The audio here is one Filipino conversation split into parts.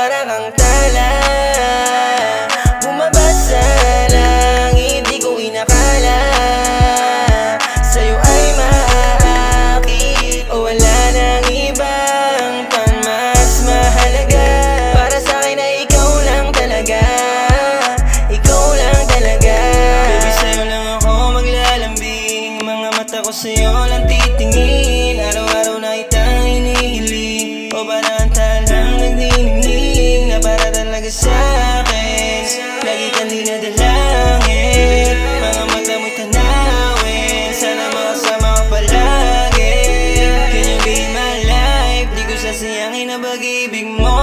para kang tala, bumaba sa langit, di ko inakala sa'yo ay maaakit o wala nang ibang pang mas mahalaga. Para sa'kin ay ikaw lang talaga, ikaw lang talaga. Baby, sa'yo lang ako maglalambing, mga mata ko sa'yo lang titingin. Araw-araw na kitang hinihiling, o parang talang nagniningning na para talaga sa'kin. Lagi kang dinadalangin, mga mata mo'y tanawin, sana makasama ka palagi. Can you be my life? Di ko sasayangin ang pag-ibig mo.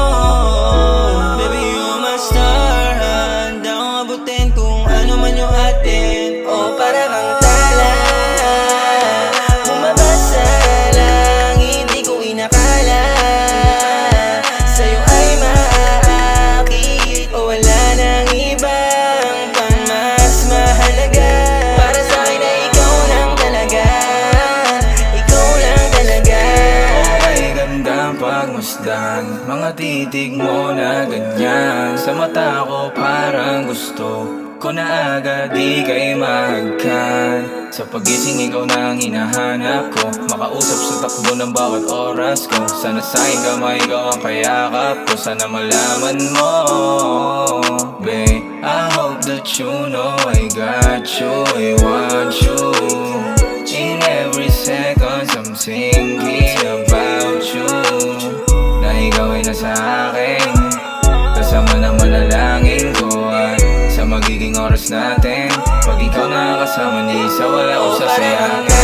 Baby, you're my star, handa kong abutin kung ano man yung atin. O para kang tala, bumaba sa langit, di ko inakala sa'yo ay maaakit o wala nang ibang pang mas mahalaga. Para sa'kin ay ikaw lang talaga, ikaw lang talaga. Okay, gandang pagmasdan, mga titig mo na ganyan. Sa mata ko parang gusto ko na agad di kay mahagkan. Sa pagising ikaw na ang hinahanap ko, makausap sa takbo ng bawat oras ko. Sana sa'kin kamay ikaw ang kayakap ko, sana malaman mo, babe, I hope that you know I got you, I want you. In every second I'm thinking about you, na ikaw ay nasa akin, kasama na manalangin ko. At sa magiging oras natin, pag ikaw nakakasama ni isa, wala ko sasayakin.